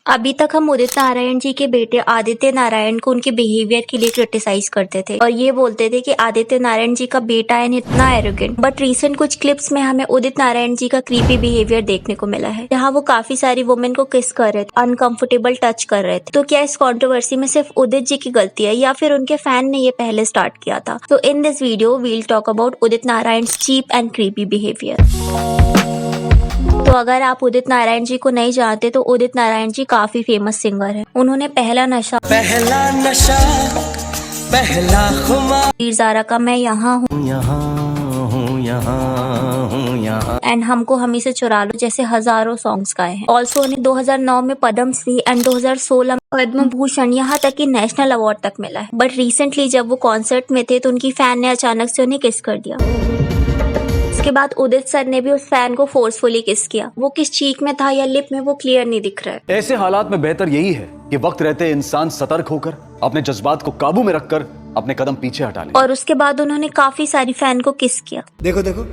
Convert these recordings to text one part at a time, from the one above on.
अभी तक हम उदित नारायण जी के बेटे आदित्य नारायण को उनके बिहेवियर के लिए क्रिटिसाइज करते थे और ये बोलते थे कि आदित्य नारायण जी का बेटा है इतना एरोगेंट। बट रिसेंट कुछ क्लिप्स में हमें उदित नारायण जी का क्रीपी बिहेवियर देखने को मिला है, जहाँ वो काफी सारी वुमेन को किस कर रहे थे, अनकंफर्टेबल टच कर रहे थे। तो क्या इस कंट्रोवर्सी में सिर्फ उदित जी की गलती है या फिर उनके फैन ने ये पहले स्टार्ट किया था? तो in this video we'll talk about Udit Narayan cheap and creepy behaviour. तो अगर आप उदित नारायण जी को नहीं जानते तो उदित नारायण जी काफी फेमस सिंगर हैं। उन्होंने पहला नशा पहला खुमार ज़ारा का मैं यहाँ हूँ एंड हमको हमी से चुरा लो जैसे हजारों सॉन्ग्स गाए हैं। ऑल्सो उन्हें 2009 में पद्म श्री एंड 2016 में पद्म भूषण यहाँ तक कि नेशनल अवार्ड तक मिला है। बट रिसेंटली जब वो कॉन्सर्ट में थे तो उनकी फैन ने अचानक से उन्हें किस कर दिया। इसके बाद उदित सर ने भी उस फैन को फोर्सफुली किस किया। वो किस चीक में था या लिप में वो क्लियर नहीं दिख रहा है। ऐसे हालात में बेहतर यही है कि वक्त रहते इंसान सतर्क होकर अपने जज्बात को काबू में रखकर अपने कदम पीछे हटा ले। और उसके बाद उन्होंने काफी सारी फैन को किस किया। देखो देखो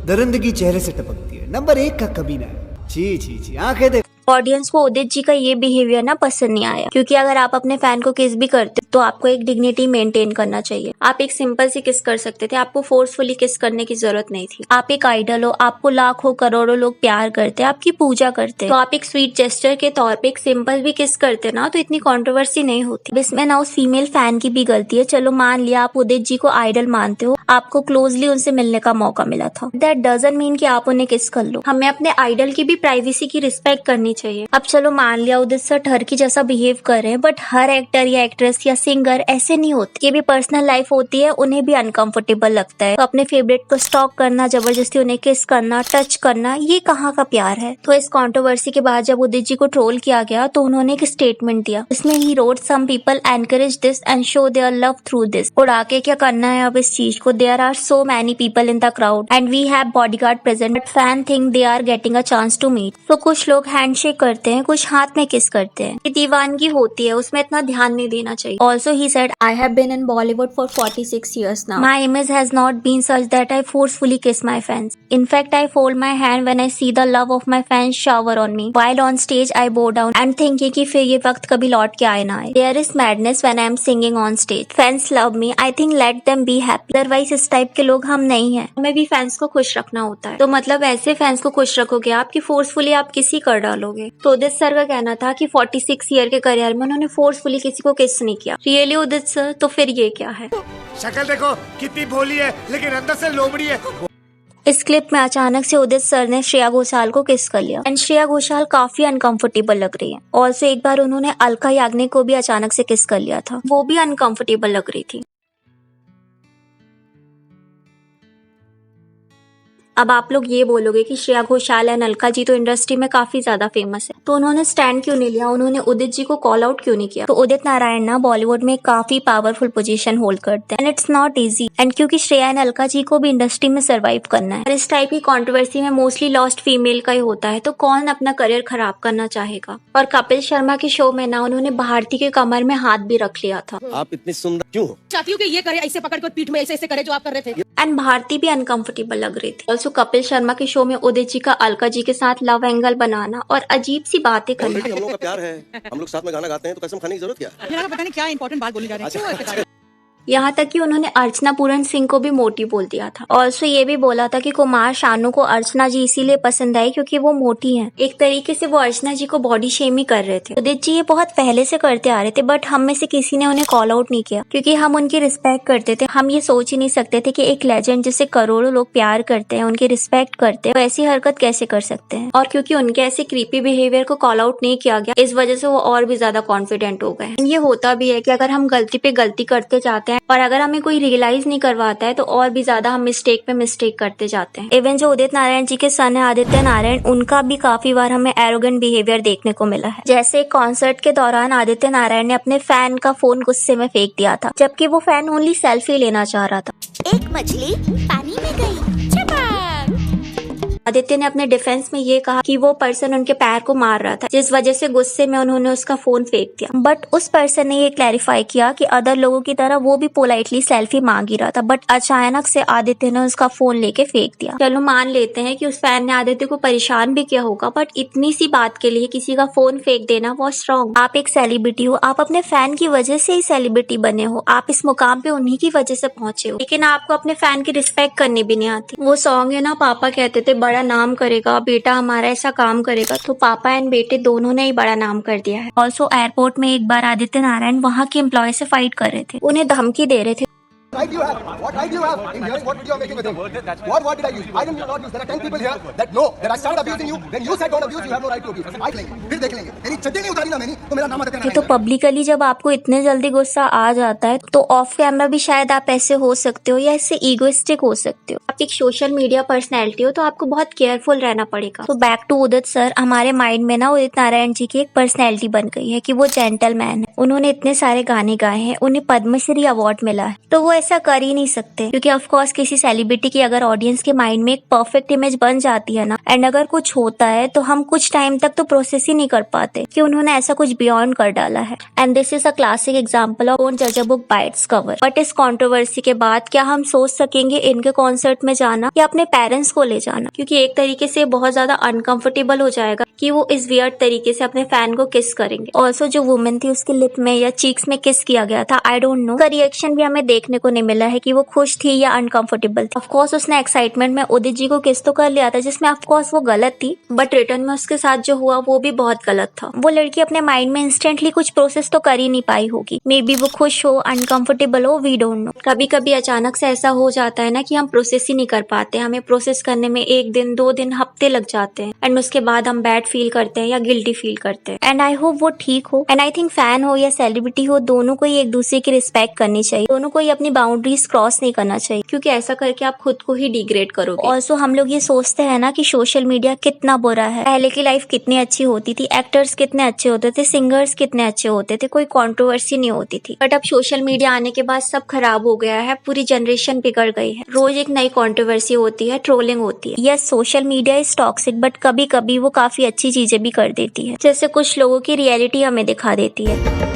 दरिंदगी चेहरे से टपकती है, नंबर 1 का कभी ना। छी छी छी आंखें देखो। ऑडियंस को उदित जी का ये बिहेवियर ना पसंद नहीं आया, क्योंकि अगर आप अपने फैन को किस भी करते तो आपको एक डिग्निटी मेंटेन करना चाहिए। आप एक सिंपल सी किस कर सकते थे, आपको फोर्सफुली किस करने की जरूरत नहीं थी। आप एक आइडल हो, आपको लाखों करोड़ों लोग प्यार करते, आपकी पूजा करते, तो आप एक स्वीट जेस्चर के तौर पे एक सिंपल भी किस करते ना तो इतनी कंट्रोवर्सी नहीं होती। इसमें ना उस फीमेल फैन की भी गलती है। चलो मान लिया आप उदित जी को आइडल मानते हो, आपको क्लोजली उनसे मिलने का मौका मिला था, दैट डजंट मीन कि आप उन्हें किस कर लो। हमें अपने आइडल की भी प्राइवेसी की रिस्पेक्ट करनी चाहिए। अब चलो मान लिया उदित सर ठरकी जैसा बिहेव कर रहे हैं, बट हर एक्टर या एक्ट्रेस या सिंगर ऐसे नहीं होते। ये भी पर्सनल लाइफ होती है, उन्हें भी अनकंफर्टेबल लगता है। तो अपने फेवरेट को स्टॉक करना, जबरदस्ती उन्हें किस करना, टच करना, ये कहाँ का प्यार है? तो इस कंट्रोवर्सी के बाद जब उदित जी को ट्रोल किया गया तो उन्होंने एक स्टेटमेंट दिया। इसमें he wrote some people encourage this and show their love through this. उड़ा के क्या करना है अब इस चीज को? There are so many people in the crowd and we have bodyguard present, but fan think they are getting a chance to meet. तो कुछ लोग हैंडशेक करते हैं, कुछ हाथ में किस करते हैं। ये दीवानगी होती है, उसमें इतना ध्यान नहीं देना चाहिए। Also he said, I have been in Bollywood for 46 years now. My image has not been such that I forcefully kiss my fans. In fact, I fold my hand when I see the love of my fans shower on me. While on stage, I bow down and thinking कि फिर ये वक्त कभी लौट के आए ना आए. There is madness when I am singing on stage. Fans love me. I think let them be happy. Otherwise, इस टाइप के लोग हम नहीं हैं. हमें भी फैंस को खुश रखना होता है. तो मतलब ऐसे फैंस को खुश रखोगे आप कि फोर्सफुली आप किसी कर डालोगे। तो उदित सर का कहना था कि 46 ईयर के करियर में उन्होंने फोर्सफुली किसी को किस नहीं किया। रियली उदित सर? तो फिर ये क्या है? शक्ल देखो कितनी भोली है, लेकिन अंदर से लोमड़ी है। इस क्लिप में अचानक से उदित सर ने श्रेया घोषाल को किस कर लिया एंड श्रेया घोषाल काफी अनकंफर्टेबल लग रही है। ऑल्सो एक बार उन्होंने अलका याग्निक को भी अचानक से किस कर लिया था, वो भी अनकंफर्टेबल लग रही थी। अब आप लोग ये बोलोगे कि श्रेया घोषाल एंड अलका जी तो इंडस्ट्री में काफी ज्यादा फेमस है, तो उन्होंने स्टैंड क्यों नहीं लिया? उन्होंने उदित जी को कॉल आउट क्यों नहीं किया? तो उदित नारायण ना बॉलीवुड में काफी पावरफुल पोजीशन होल्ड करते हैं and it's not easy, and क्योंकि श्रेया एंड अलका जी को भी इंडस्ट्री में सर्वाइव करना है और इस टाइप की कंट्रोवर्सी में मोस्टली लॉस्ट फीमेल का ही होता है, तो कौन अपना करियर खराब करना चाहेगा? और कपिल शर्मा के शो में ना उन्होंने भारती के कमर में हाथ भी रख लिया था। आप इतनी सुंदर क्यों हो? चाहती हूँ कि ये करे, ऐसे पकड़ कर पीठ में ऐसे करे जो आप कर रहे थे। एंड भारती भी अनकंफर्टेबल लग रही थी। ऑल्सो कपिल शर्मा के शो में उदित जी का अलका जी के साथ लव एंगल बनाना और अजीब सी बातें करना। हम लोगों का प्यार है, हम लोग साथ में गाना गाते हैं, तो कसम खाने की जरूरत क्या? पता नहीं क्या इंपॉर्टेंट बात बोली जा रही है। यहाँ तक कि उन्होंने अर्चना पूरन सिंह को भी मोटी बोल दिया था। ऑल्सो ये भी बोला था कि कुमार शानू को अर्चना जी इसीलिए पसंद आई क्योंकि वो मोटी हैं। एक तरीके से वो अर्चना जी को बॉडी शेम ही कर रहे थे। उदित जी ये बहुत पहले से करते आ रहे थे, बट हम में से किसी ने उन्हें कॉल आउट नहीं किया क्योंकि हम उनकी रिस्पेक्ट करते थे। हम ये सोच ही नहीं सकते थे कि एक लेजेंड जिसे करोड़ों लोग प्यार करते हैं, उनकी रिस्पेक्ट करते हैं, तो ऐसी हरकत कैसे कर सकते हैं। और क्योंकि उनके ऐसे क्रीपी बिहेवियर को कॉल आउट नहीं किया गया, इस वजह से वो और भी ज्यादा कॉन्फिडेंट हो गए। ये होता भी है कि अगर हम गलती पे गलती करते जाते हैं और अगर हमें कोई रियलाइज नहीं करवाता है तो और भी ज्यादा हम मिस्टेक पे मिस्टेक करते जाते हैं। इवन जो उदित नारायण जी के सन है आदित्य नारायण, उनका भी काफी बार हमें एरोगेंट बिहेवियर देखने को मिला है। जैसे कॉन्सर्ट के दौरान आदित्य नारायण ने अपने फैन का फोन गुस्से में फेंक दिया था, जबकि वो फैन ओनली सेल्फी लेना चाह रहा था। एक मछली पानी में गई, आदित्य ने अपने डिफेंस में ये कहा कि वो पर्सन उनके पैर को मार रहा था, जिस वजह से गुस्से में उन्होंने उसका फोन फेंक दिया। बट उस पर्सन ने ये क्लैरिफाई किया कि अदर लोगों की तरह वो भी पोलाइटली सेल्फी मांग ही रहा था, बट अचानक से आदित्य ने उसका फोन लेके फेंक दिया। चलो मान लेते हैं कि उस फैन ने आदित्य को परेशान भी किया होगा, बट इतनी सी बात के लिए किसी का फोन फेंक देना वॉज रॉन्ग। आप एक सेलिब्रिटी हो, आप अपने फैन की वजह से ही सेलिब्रिटी बने हो, आप इस मुकाम पे उन्हीं की वजह से पहुंचे हो, लेकिन आपको अपने फैन की रिस्पेक्ट करनी भी नहीं आती। वो सॉन्ग है ना, पापा कहते थे बड़ा नाम करेगा बेटा हमारा, ऐसा काम करेगा, तो पापा एंड बेटे दोनों ने ही बड़ा नाम कर दिया है। ऑल्सो एयरपोर्ट में एक बार आदित्य नारायण वहाँ के एम्प्लॉय से फाइट कर रहे थे, उन्हें धमकी दे रहे थे। Right you have? What right you have in hearing what video I'm making with him? What did I use? I did not use. There are 10 people here that know that I started abusing you. Then you said don't abuse. You have no right to abuse. I claim. फिर देख लेंगे. तेरी चड्डी नहीं उतारी ना मैंने, तो मेरा नाम आदित्य नारायण तो पब्लिकली जब आपको इतने जल्दी गुस्सा आ जाता है, तो ऑफ कैमरा भी शायद आप ऐसे हो सकते हो या इससे ईगोइस्टिक हो सकते हो। आप एक सोशल मीडिया पर्सनैलिटी हो, तो आपको बहुत केयरफुल रहना पड़ेगा। तो बैक टू उदित सर, हमारे माइंड में ना उदित नारायण जी की एक पर्सनैलिटी बन गई है कि वो जेंटलमैन है, उन्होंने इतने सारे गाने गाए हैं, उन्हें पद्मश्री अवार्ड मिला है, तो वो ऐसा कर ही नहीं सकते, क्योंकि ऑफ कोर्स किसी सेलिब्रिटी की अगर ऑडियंस के माइंड में एक परफेक्ट इमेज बन जाती है ना, एंड अगर कुछ होता है तो हम कुछ टाइम तक तो प्रोसेस ही नहीं कर पाते कि उन्होंने ऐसा कुछ बियॉन्ड कर डाला है। And this is a classic example of don't जज a book by its cover. But इस कंट्रोवर्सी के बाद क्या हम सोच सकेंगे इनके कॉन्सर्ट में जाना या अपने पेरेंट्स को ले जाना, क्योंकि एक तरीके से बहुत ज्यादा अनकंफर्टेबल हो जाएगा कि वो इस वियर्ड तरीके से अपने फैन को किस करेंगे। ऑल्सो जो वुमेन थी उसके लिप में या चीक्स में किस किया गया था, आई डोंट नो, का रिएक्शन भी हमें देखने को नहीं मिला है कि वो खुश थी या अनकंफर्टेबल थी। ऑफकोर्स उसने एक्साइटमेंट में उदित जी को किस तो कर लिया था, जिसमें ऑफकोर्स वो गलत थी, बट रिटर्न में उसके साथ जो हुआ वो भी बहुत गलत था। वो लड़की अपने माइंड में इंस्टेंटली कुछ प्रोसेस तो कर ही नहीं पाई होगी, मे बी वो खुश हो, अनकंफर्टेबल हो, वी डोंट नो। कभी कभी अचानक से ऐसा हो जाता है ना कि हम प्रोसेस ही नहीं कर पाते, हमें प्रोसेस करने में 1 दिन 2 दिन हफ्ते लग जाते हैं, एंड उसके बाद हम बैड फील करते हैं या गिल्टी फील करते हैं। एंड आई होप वो ठीक हो। एंड आई थिंक फैन हो या सेलिब्रिटी हो, दोनों को ही एक दूसरे की रिस्पेक्ट करनी चाहिए, दोनों को ही अपनी बाउंड्रीज क्रॉस नहीं करना चाहिए, क्योंकि ऐसा करके आप खुद को ही डिग्रेड करोगे। ऑल्सो हम लोग ये सोचते हैं ना कि सोशल मीडिया कितना बुरा है, पहले की लाइफ कितनी अच्छी होती थी, एक्टर्स कितने अच्छे होते थे, सिंगर्स कितने अच्छे होते थे, कोई कंट्रोवर्सी नहीं होती थी। बट अब सोशल मीडिया आने के बाद सब खराब हो गया है, पूरी जनरेशन बिगड़ गई है, रोज एक नई कंट्रोवर्सी होती है, ट्रोलिंग होती है। Yes, social media is toxic, but कभी कभी वो काफी अच्छी चीजें भी कर देती है, जैसे कुछ लोगों की रियलिटी हमें दिखा देती है।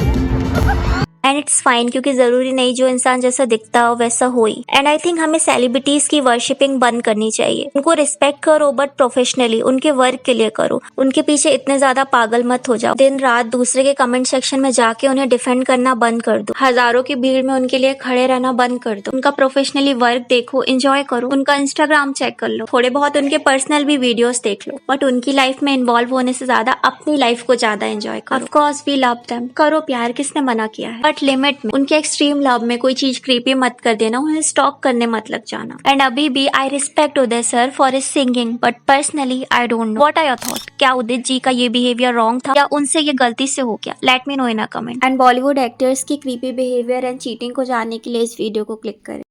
एंड इट्स फाइन, क्योंकि जरूरी नहीं जो इंसान जैसा दिखता हो वैसा हो ही। एंड आई थिंक हमें सेलिब्रिटीज की वर्शिपिंग बंद करनी चाहिए, उनको रिस्पेक्ट करो बट प्रोफेशनली, उनके वर्क के लिए करो, उनके पीछे इतने ज्यादा पागल मत हो जाओ। दिन रात दूसरे के कमेंट सेक्शन में जाके उन्हें डिफेंड करना बंद कर दो, हजारों की भीड़ में उनके लिए खड़े रहना बंद कर दो, उनका प्रोफेशनली वर्क देखो, एंजॉय करो, उनका इंस्टाग्राम चेक कर लो, थोड़े बहुत उनके पर्सनल भी वीडियोस देख लो, बट उनकी लाइफ में इन्वॉल्व होने से ज्यादा अपनी लाइफ को ज्यादा एंजॉय करो। Of course we love them, करो प्यार, किसने मना किया है, बट लिमिट में। उनके एक्सट्रीम लव में कोई चीज क्रीपी मत कर देना, उन्हें स्टॉक करने मत लग जाना। एंड अभी भी I respect Uday sir for his singing, but personally I don't know what are your thought. क्या उदित जी का ये बिहेवियर रॉन्ग था या उनसे ये गलती से हो गया? Let me know in a comment. And Bollywood actors की क्रीपी बिहेवियर एंड चीटिंग को जानने के लिए इस वीडियो को क्लिक करें।